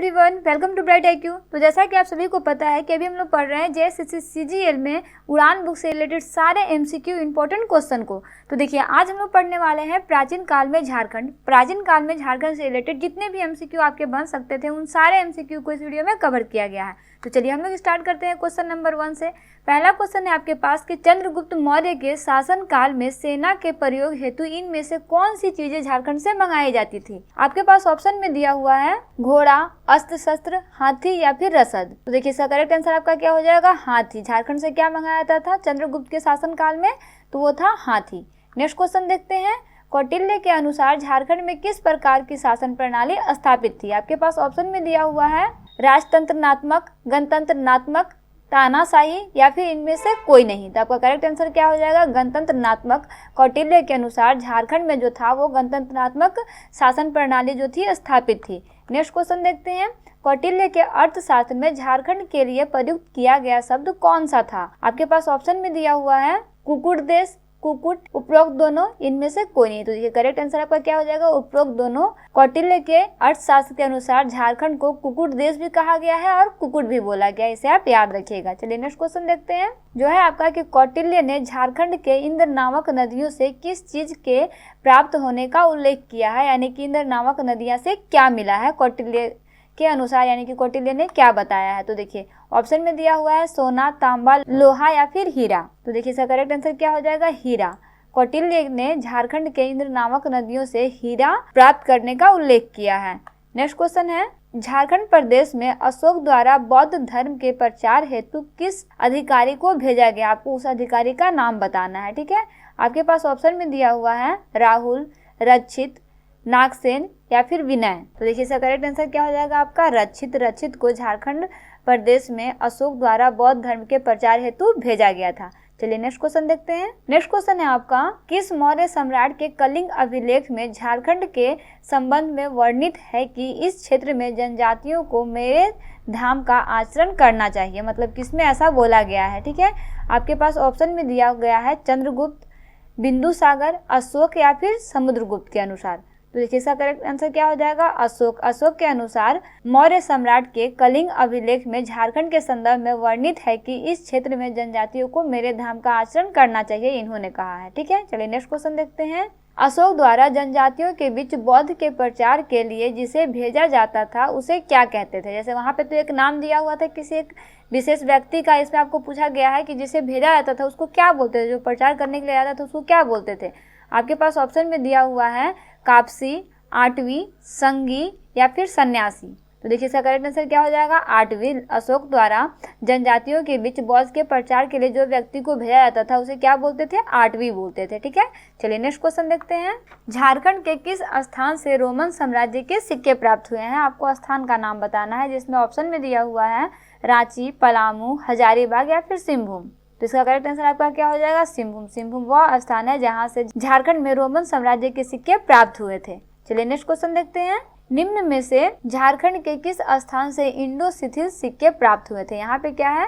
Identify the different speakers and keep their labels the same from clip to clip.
Speaker 1: Everyone, welcome to bright IQ। तो जैसा कि आप सभी को पता है कि अभी हम लोग पढ़ रहे हैं JSSC CGL में उड़ान बुक से रिलेटेड सारे MCQ इंपॉर्टेंट क्वेश्चन को। तो देखिए, आज हम लोग पढ़ने वाले हैं प्राचीन काल में झारखंड। प्राचीन काल में झारखंड से रिलेटेड जितने भी MCQ आपके बन सकते थे उन सारे MCQ को इस वीडियो में कवर किया गया है। तो चलिए हम लोग स्टार्ट करते हैं क्वेश्चन नंबर 1 से। पहला क्वेश्चन है आपके पास कि चंद्रगुप्त मौर्य के शासन काल में सेना के प्रयोग हेतु इनमें से कौन सी चीजें झारखंड से मंगाई जाती थी। आपके पास ऑप्शन में दिया हुआ है घोड़ा, अस्त्र शस्त्र, हाथी या फिर रसद। तो देखिए इसका करेक्ट आंसर आपका क्या हो जाएगा, हाथी। झारखंड से क्या मंगाया जाता था चंद्रगुप्त के शासन काल में, तो वो था हाथी। नेक्स्ट क्वेश्चन देखते हैं, कौटिल्य के अनुसार झारखंड में किस प्रकार की शासन प्रणाली स्थापित थी। आपके पास ऑप्शन में दिया हुआ है राजतंत्रनात्मक, गणतंत्रनात्मक, तानाशाही या फिर इनमें से कोई नहीं। तो आपका करेक्ट आंसर क्या हो जाएगा, गणतंत्रनात्मक। कौटिल्य के अनुसार झारखंड में जो था वो गणतंत्रनात्मक शासन प्रणाली जो थी स्थापित थी। नेक्स्ट क्वेश्चन देखते हैं, कौटिल्य के अर्थशास्त्र में झारखंड के लिए प्रयुक्त किया गया शब्द कौन सा था। आपके पास ऑप्शन में दिया हुआ है कुकुट देश, कुकुट, उपरोक्त दोनों, इनमें से कोई नहीं। तो ये करेक्ट आंसर आपका क्या हो जाएगा, उपरोक्त दोनों। कौटिल्य के अर्थशास्त्र के अनुसार झारखंड को कुकुट देश भी कहा गया है और कुकुट भी बोला गया, इसे आप याद रखिएगा। चलिए नेक्स्ट क्वेश्चन देखते हैं, जो है आपका कि कौटिल्य ने झारखंड के इंद्र नामक नदियों से किस चीज के प्राप्त होने का उल्लेख किया है, यानी कि इंद्र नामक नदियां से क्या मिला है कौटिल्य के अनुसार, यानी कि कौटिल्य ने क्या बताया है। तो देखिए ऑप्शन में दिया हुआ है सोना, तांबा, लोहा या फिर हीरा। तो देखिए इसका करेक्ट आंसर क्या हो जाएगा, हीरा। कौटिल्य ने झारखंड के इंद्र नामक नदियों से हीरा प्राप्त करने का उल्लेख किया है। नेक्स्ट क्वेश्चन है, झारखंड प्रदेश में अशोक द्वारा बौद्ध धर्म के प्रचार हेतु किस अधिकारी को भेजा गया। आपको उस अधिकारी का नाम बताना है, ठीक है। आपके पास ऑप्शन में दिया हुआ है राहुल, रक्षित, नागसेन या फिर विनय। तो देखिए इसका करेक्ट आंसर क्या हो जाएगा आपका, रक्षित। रक्षित को झारखंड प्रदेश में अशोक द्वारा बौद्ध धर्म के प्रचार हेतु भेजा गया था। चलिए नेक्स्ट क्वेश्चन देखते हैं। नेक्स्ट क्वेश्चन है आपका, किस मौर्य सम्राट के कलिंग अभिलेख में झारखंड के संबंध में वर्णित है कि इस क्षेत्र में जनजातियों को मेरे धाम का आचरण करना चाहिए। मतलब किसमें ऐसा बोला गया है, ठीक है। आपके पास ऑप्शन में दिया गया है चंद्रगुप्त, बिंदुसागर, अशोक या फिर समुद्रगुप्त के अनुसार। तो देखिए इसका करेक्ट आंसर क्या हो जाएगा, अशोक। अशोक के अनुसार मौर्य सम्राट के कलिंग अभिलेख में झारखंड के संदर्भ में वर्णित है कि इस क्षेत्र में जनजातियों को मेरे धाम का आचरण करना चाहिए, इन्होंने कहा है, ठीक है। चलिए नेक्स्ट क्वेश्चन देखते हैं, अशोक द्वारा जनजातियों के बीच बौद्ध के प्रचार के लिए जिसे भेजा जाता था उसे क्या कहते थे। जैसे वहां पे तो एक नाम दिया हुआ था किसी एक विशेष व्यक्ति का, इसमें आपको पूछा गया है कि जिसे भेजा जाता था उसको क्या बोलते थे, जो प्रचार करने के लिए आता था उसको क्या बोलते थे। आपके पास ऑप्शन में दिया हुआ है कापसी, आठवीं, संगी या फिर सन्यासी। तो देखिए इसका करेक्ट आंसर क्या हो जाएगा, आठवीं। अशोक द्वारा जनजातियों के बीच बौद्ध के प्रचार के लिए जो व्यक्ति को भेजा जाता था उसे क्या बोलते थे, आठवीं बोलते थे, ठीक है। चलिए नेक्स्ट क्वेश्चन देखते हैं, झारखंड के किस स्थान से रोमन साम्राज्य के सिक्के प्राप्त हुए हैं। आपको स्थान का नाम बताना है, जिसमें ऑप्शन में दिया हुआ है रांची, पलामू, हजारीबाग या फिर सिंहभूम। तो इसका करेक्ट आंसर आपका क्या हो जाएगा, सिंहभूम। सिंहभूम वह स्थान है जहां से झारखंड में रोमन साम्राज्य के सिक्के प्राप्त हुए थे। चलिए नेक्स्ट क्वेश्चन देखते हैं, निम्न में से झारखंड के किस स्थान से इंडो सिथिल सिक्के प्राप्त हुए थे। यहाँ पे क्या है,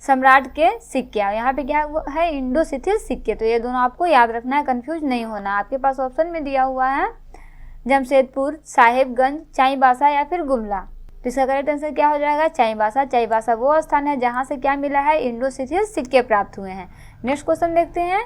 Speaker 1: सम्राट के सिक्के, यहाँ पे क्या है, इंडो सिथिल सिक्के। तो ये दोनों आपको याद रखना है, कंफ्यूज नहीं होना। आपके पास ऑप्शन में दिया हुआ है जमशेदपुर, साहेबगंज, चाईबासा या फिर गुमला। तो इसका करेक्ट आंसर क्या हो जाएगा, चाईबासा। चाईबासा वो स्थान है जहां से क्या मिला है, इंडो सिथिल सिक्के प्राप्त हुए हैं। नेक्स्ट क्वेश्चन देखते हैं,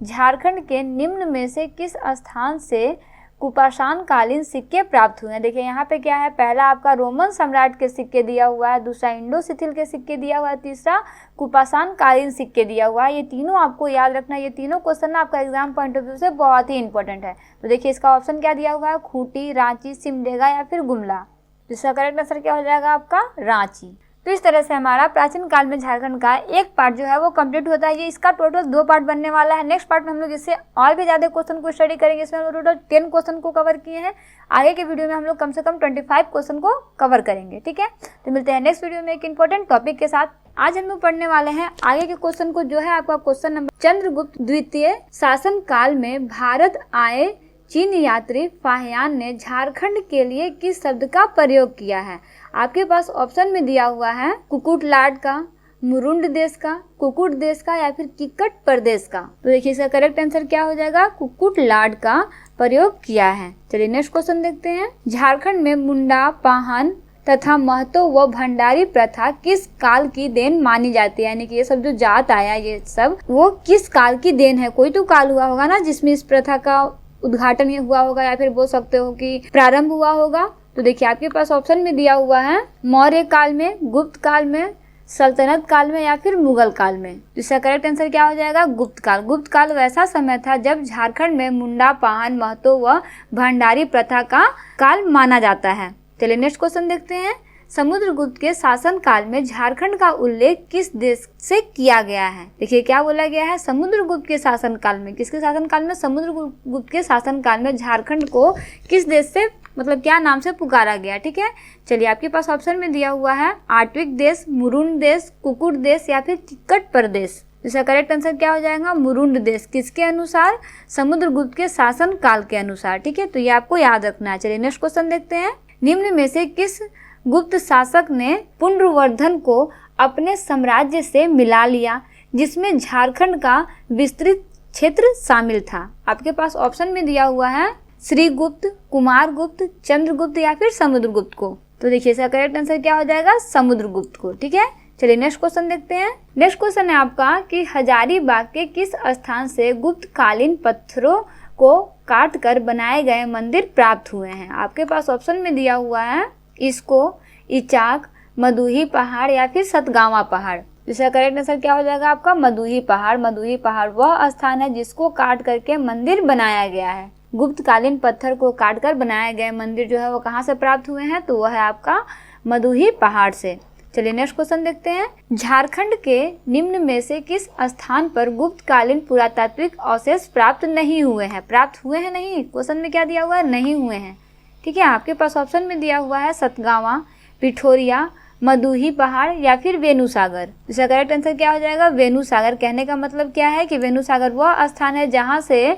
Speaker 1: झारखंड के निम्न में से किस स्थान से कुपाषाण कालीन सिक्के प्राप्त हुए हैं। देखिए यहाँ पे क्या है, पहला आपका रोमन सम्राट के सिक्के दिया हुआ है, दूसरा इंडो सिथिल के सिक्के दिया हुआ है, तीसरा कुपाषाण कालीन सिक्के दिया हुआ है। ये तीनों आपको याद रखना है, ये तीनों क्वेश्चन आपका एग्जाम पॉइंट ऑफ व्यू से बहुत ही इंपॉर्टेंट है। तो देखिए इसका ऑप्शन क्या दिया हुआ है, खूंटी, रांची, सिमडेगा या फिर गुमला। जिसका करेक्ट आंसर क्या हो जाएगा आपका, रांची। तो इस तरह से हमारा प्राचीन काल में झारखंड का एक पार्ट जो है वो कंप्लीट होता है। ये इसका टोटल 2 पार्ट बनने वाला है। नेक्स्ट पार्ट में हम लोग इससे और भी ज्यादा क्वेश्चन को स्टडी करेंगे। इसमें हम लोग टोटल 10 क्वेश्चन को कवर किए हैं। आगे के वीडियो में हम लोग कम से कम 25 क्वेश्चन को कवर करेंगे, ठीक है। तो मिलते हैं नेक्स्ट वीडियो में एक इंपॉर्टेंट टॉपिक के साथ। आज हम लोग पढ़ने वाले हैं आगे के क्वेश्चन को, जो है आपका क्वेश्चन नंबर, चंद्रगुप्त द्वितीय शासन काल में भारत आए चीन यात्री फाहियान ने झारखंड के लिए किस शब्द का प्रयोग किया है। आपके पास ऑप्शन में दिया हुआ है कुकुट लाड का, मुरुंड देश का, कुकुट देश का या फिर किक्कट प्रदेश का। तो देखिए इसका करेक्ट आंसर क्या हो जाएगा, कुकुट लाड का प्रयोग किया है। चलिए नेक्स्ट क्वेश्चन देखते हैं, झारखंड में मुंडा, पाहन, तथा महतो व भंडारी प्रथा किस काल की देन मानी जाती है। यानी कि ये सब जो जात आया ये सब वो किस काल की देन है। कोई तो काल हुआ होगा ना जिसमें इस प्रथा का उद्घाटन ये हुआ होगा, या फिर बोल सकते हो कि प्रारंभ हुआ होगा। तो देखिए आपके पास ऑप्शन में दिया हुआ है मौर्य काल में, गुप्त काल में, सल्तनत काल में या फिर मुगल काल में। इसका करेक्ट आंसर क्या हो जाएगा? गुप्त काल। गुप्त काल वैसा समय था जब झारखंड में मुंडा, पाहन, महतो व भंडारी प्रथा का काल माना जाता है। चलिए नेक्स्ट क्वेश्चन देखते हैं। समुद्रगुप्त के शासन काल में झारखंड का उल्लेख किस देश से किया गया है? देखिए क्या बोला गया है, समुद्रगुप्त के शासन काल में। किसके शासन काल में? समुद्रगुप्त के शासन काल में झारखंड को किस देश से, मतलब क्या नाम से पुकारा गया। ठीक है, चलिए आपके पास ऑप्शन में दिया हुआ है आट्विक देश, मुरुंड देश, कुकुट देश या फिर किक्कट प्रदेश। इसका करेक्ट आंसर क्या हो जाएगा? मुरुंड देश। किसके अनुसार? समुद्रगुप्त के शासन काल के अनुसार। ठीक है, तो ये आपको याद रखना है। चलिए नेक्स्ट क्वेश्चन देखते हैं। निम्न में से किस गुप्त शासक ने पुंड्रवर्धन को अपने साम्राज्य से मिला लिया जिसमें झारखंड का विस्तृत क्षेत्र शामिल था? आपके पास ऑप्शन में दिया हुआ है श्रीगुप्त, कुमारगुप्त, चंद्रगुप्त या फिर समुद्रगुप्त को। तो देखिए इसका करेक्ट आंसर क्या हो जाएगा? समुद्रगुप्त को। ठीक है, चलिए नेक्स्ट क्वेश्चन देखते हैं। नेक्स्ट क्वेश्चन है आपका कि हजारीबाग के किस स्थान से गुप्तकालीन पत्थरों को काट कर बनाए गए मंदिर प्राप्त हुए हैं? आपके पास ऑप्शन में दिया हुआ है इसको, इचाक, मदुही पहाड़ या फिर सतगावा पहाड़। इसका करेक्ट आंसर क्या हो जाएगा आपका? मदुही पहाड़। मदुही पहाड़ वह स्थान है जिसको काट करके मंदिर बनाया गया है। गुप्तकालीन पत्थर को काट कर बनाए गए मंदिर जो है वो कहाँ से प्राप्त हुए हैं? तो वह है आपका मदुही पहाड़ से। चलिए नेक्स्ट क्वेश्चन देखते हैं। झारखंड के निम्न में से किस स्थान पर गुप्तकालीन पुरातात्विक अवशेष प्राप्त नहीं हुए हैं? प्राप्त हुए हैं नहीं, क्वेश्चन में क्या दिया हुआ है? नहीं हुए हैं। ठीक है, आपके पास ऑप्शन में दिया हुआ है सतगावा, पिठोरिया, मदुही पहाड़ या फिर वेणुसागर। इसका करेक्ट आंसर क्या हो जाएगा? वेणुसागर। कहने का मतलब क्या है कि वेणुसागर वह स्थान है जहाँ से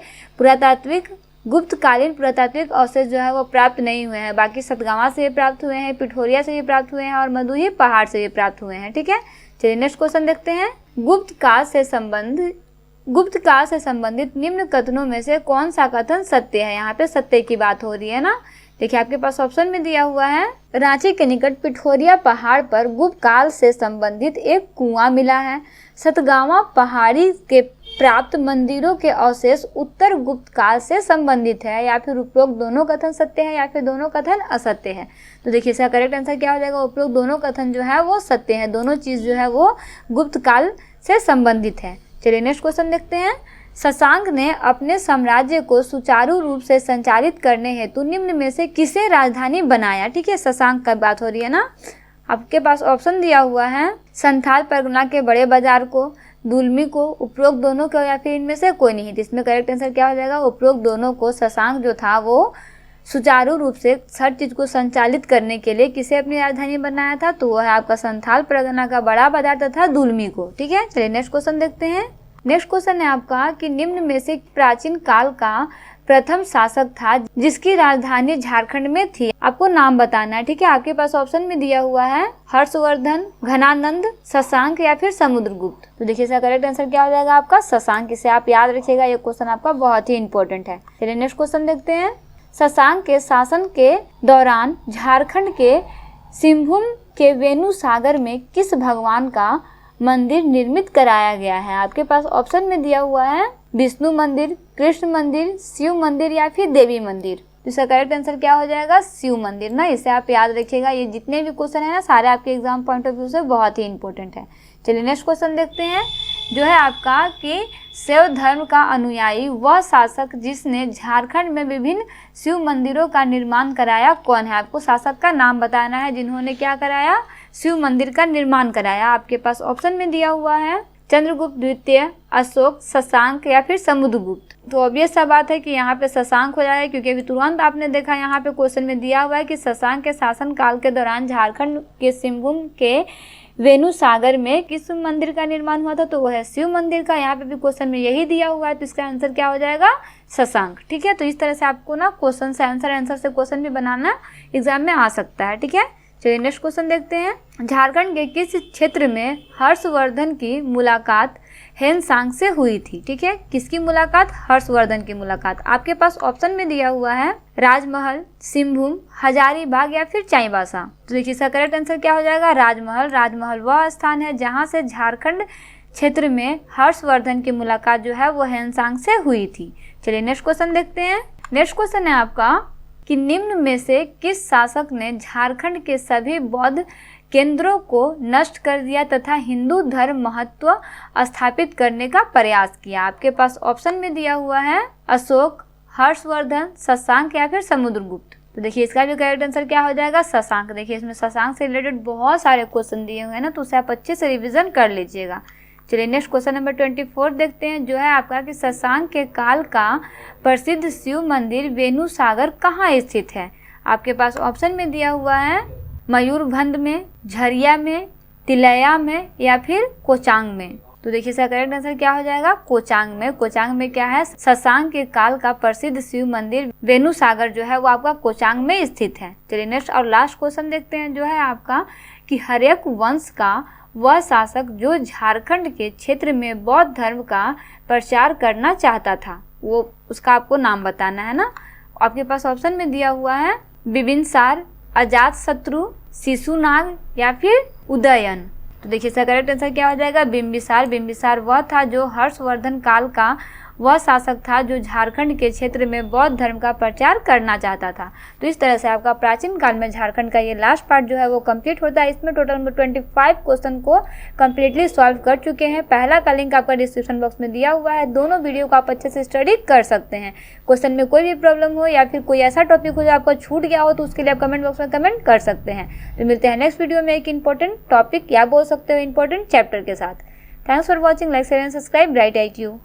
Speaker 1: गुप्तकालीन पुरातात्विक अवशेष जो है वो प्राप्त नहीं हुए हैं। बाकी सतगावा से ये प्राप्त हुए हैं, पिठोरिया से ये प्राप्त हुए हैं और मदुही पहाड़ से ये प्राप्त हुए हैं। ठीक है, चलिए नेक्स्ट क्वेश्चन देखते हैं। गुप्त काल से संबंधित निम्न कथनों में से कौन सा कथन सत्य है? यहाँ पे सत्य की बात हो रही है ना। देखिए आपके पास ऑप्शन में दिया हुआ है रांची के निकट पिठोरिया पहाड़ पर गुप्त काल से संबंधित एक कुआं मिला है। सतगावा पहाड़ी के प्राप्त मंदिरों के अवशेष उत्तर गुप्त काल से संबंधित है, या फिर उपरोक्त दोनों कथन सत्य है या फिर दोनों कथन असत्य है। तो देखिए इसका करेक्ट आंसर क्या हो जाएगा? उपरोक्त दोनों कथन जो है वो सत्य है। दोनों चीज जो है वो गुप्त काल से संबंधित है। चलिए नेक्स्ट क्वेश्चन देखते हैं। शशांक ने अपने साम्राज्य को सुचारू रूप से संचालित करने हेतु निम्न में से किसे राजधानी बनाया? ठीक है, शशांक का बात हो रही है ना। आपके पास ऑप्शन दिया हुआ है संथाल परगना के बड़े बाजार को, दुलमी को, उपरोक्त दोनों को या फिर इनमें से कोई नहीं। जिसमें करेक्ट आंसर क्या हो जाएगा? उपरोक्त दोनों को। शशांक जो था वो सुचारू रूप से हर चीज को संचालित करने के लिए किसे अपनी राजधानी बनाया था? तो वह है आपका संथाल परगना का बड़ा बाजार तथा दुलमी को। ठीक है, चलिए नेक्स्ट क्वेश्चन देखते हैं। नेक्स्ट क्वेश्चन है आपका कि निम्न में से प्राचीन काल का प्रथम शासक था जिसकी राजधानी झारखंड में थी? आपको नाम बताना है। ठीक है, आपके पास ऑप्शन में दिया हुआ है हर्षवर्धन, घनानंद, शशांक या फिर समुद्रगुप्त। तो देखिए इसका करेक्ट आंसर क्या हो जाएगा आपका? शशांक। इसे आप याद रखिएगा, ये क्वेश्चन आपका बहुत ही इंपॉर्टेंट है। चलिए नेक्स्ट क्वेश्चन देखते हैं। शशांक के शासन के दौरान झारखंड के सिंहभूम के वेणुसागर में किस भगवान का मंदिर निर्मित कराया गया है? आपके पास ऑप्शन में दिया हुआ है विष्णु मंदिर, कृष्ण मंदिर, शिव मंदिर या फिर देवी मंदिर। इसका करेक्ट आंसर क्या हो जाएगा? शिव मंदिर ना। इसे आप याद रखिएगा, ये जितने भी क्वेश्चन है ना सारे आपके एग्जाम पॉइंट ऑफ व्यू से बहुत ही इंपॉर्टेंट है। चलिए नेक्स्ट क्वेश्चन देखते हैं, जो है आपका कि शैव धर्म का अनुयायी वह शासक जिसने झारखंड में विभिन्न शिव मंदिरों का निर्माण कराया कौन है? आपको शासक का नाम बताना है जिन्होंने क्या कराया? शिव मंदिर का निर्माण कराया। आपके पास ऑप्शन में दिया हुआ है चंद्रगुप्त द्वितीय, अशोक, शशांक या फिर समुद्रगुप्त। तो ऑब्वियस सा बात है कि यहाँ पे शशांक हो जाएगा, क्योंकि अभी तुरंत आपने देखा यहाँ पे क्वेश्चन में दिया हुआ है कि शशांक के शासन काल के दौरान झारखंड के सिंहभूम के वेणुसागर में किस मंदिर का निर्माण हुआ था? तो वह है शिव मंदिर का। यहाँ पे भी क्वेश्चन में यही दिया हुआ है, तो इसका आंसर क्या हो जाएगा? शशांक। ठीक है, तो इस तरह से आपको ना क्वेश्चन से आंसर से क्वेश्चन भी बनाना एग्जाम में आ सकता है। ठीक है, चलिए नेक्स्ट क्वेश्चन देखते हैं। झारखंड के किस क्षेत्र में हर्षवर्धन की मुलाकात हेनसांग से हुई थी? ठीक है, किसकी मुलाकात? हर्षवर्धन की मुलाकात। आपके पास ऑप्शन में दिया हुआ है राजमहल, सिंहभूम, हजारीबाग या फिर चाईबासा। तो देखिए इसका करेक्ट आंसर क्या हो जाएगा? राजमहल। राजमहल वह स्थान है जहाँ से झारखंड क्षेत्र में हर्षवर्धन की मुलाकात जो है वो हेनसांग से हुई थी। चलिए नेक्स्ट क्वेश्चन देखते हैं। नेक्स्ट क्वेश्चन है आपका कि निम्न में से किस शासक ने झारखंड के सभी बौद्ध केंद्रों को नष्ट कर दिया तथा हिंदू धर्म महत्व स्थापित करने का प्रयास किया? आपके पास ऑप्शन में दिया हुआ है अशोक, हर्षवर्धन, शशांक या फिर समुद्रगुप्त। तो देखिए इसका भी करेक्ट आंसर क्या हो जाएगा? शशांक। देखिए इसमें शशांक से रिलेटेड बहुत सारे क्वेश्चन दिए हुए हैं ना, तो उसे आप अच्छे से रिविजन कर लीजिएगा। चलिए नेक्स्ट क्वेश्चन नंबर 24 देखते हैं, जो है आपका कि शशांक के काल का प्रसिद्ध शिव मंदिर वेणुसागर कहाँ स्थित है? आपके पास ऑप्शन में दिया हुआ है मयूरभंज में, झरिया में, तिलैया में या फिर कोचांग में। तो देखिए इसका करेक्ट आंसर क्या हो जाएगा? कोचांग में। कोचांग में क्या है? शशांक के काल का प्रसिद्ध शिव मंदिर वेणुसागर जो है वो आपका कोचांग में स्थित है। चलिए नेक्स्ट और लास्ट क्वेश्चन देखते हैं, जो है आपका कि हर्यक वंश का वह शासक जो झारखंड के क्षेत्र में बौद्ध धर्म का प्रचार करना चाहता था, वो उसका आपको नाम बताना है ना। आपके पास ऑप्शन में दिया हुआ है बिम्बिसार, अजातशत्रु, शिशुनाग या फिर उदयन। तो देखिए इसका करेक्ट आंसर क्या हो जाएगा? बिम्बिसार। बिम्बिसार वह था जो हर्षवर्धन काल का वह शासक था जो झारखंड के क्षेत्र में बौद्ध धर्म का प्रचार करना चाहता था। तो इस तरह से आपका प्राचीन काल में झारखंड का ये लास्ट पार्ट जो है वो कंप्लीट होता है। इसमें टोटल में 25 क्वेश्चन को कंप्लीटली सॉल्व कर चुके हैं। पहला का लिंक आपका डिस्क्रिप्शन बॉक्स में दिया हुआ है, दोनों वीडियो को आप अच्छे से स्टडी कर सकते हैं। क्वेश्चन में कोई भी प्रॉब्लम हो या फिर कोई ऐसा टॉपिक हो जो आपको छूट गया हो तो उसके लिए आप कमेंट बॉक्स में कमेंट कर सकते हैं। तो मिलते हैं नेक्स्ट वीडियो में एक इंपॉर्टेंट टॉपिक या बोल सकते हो इंपॉर्टेंट चैप्टर के साथ। Thanks for watching. Like share and subscribe bright IQ।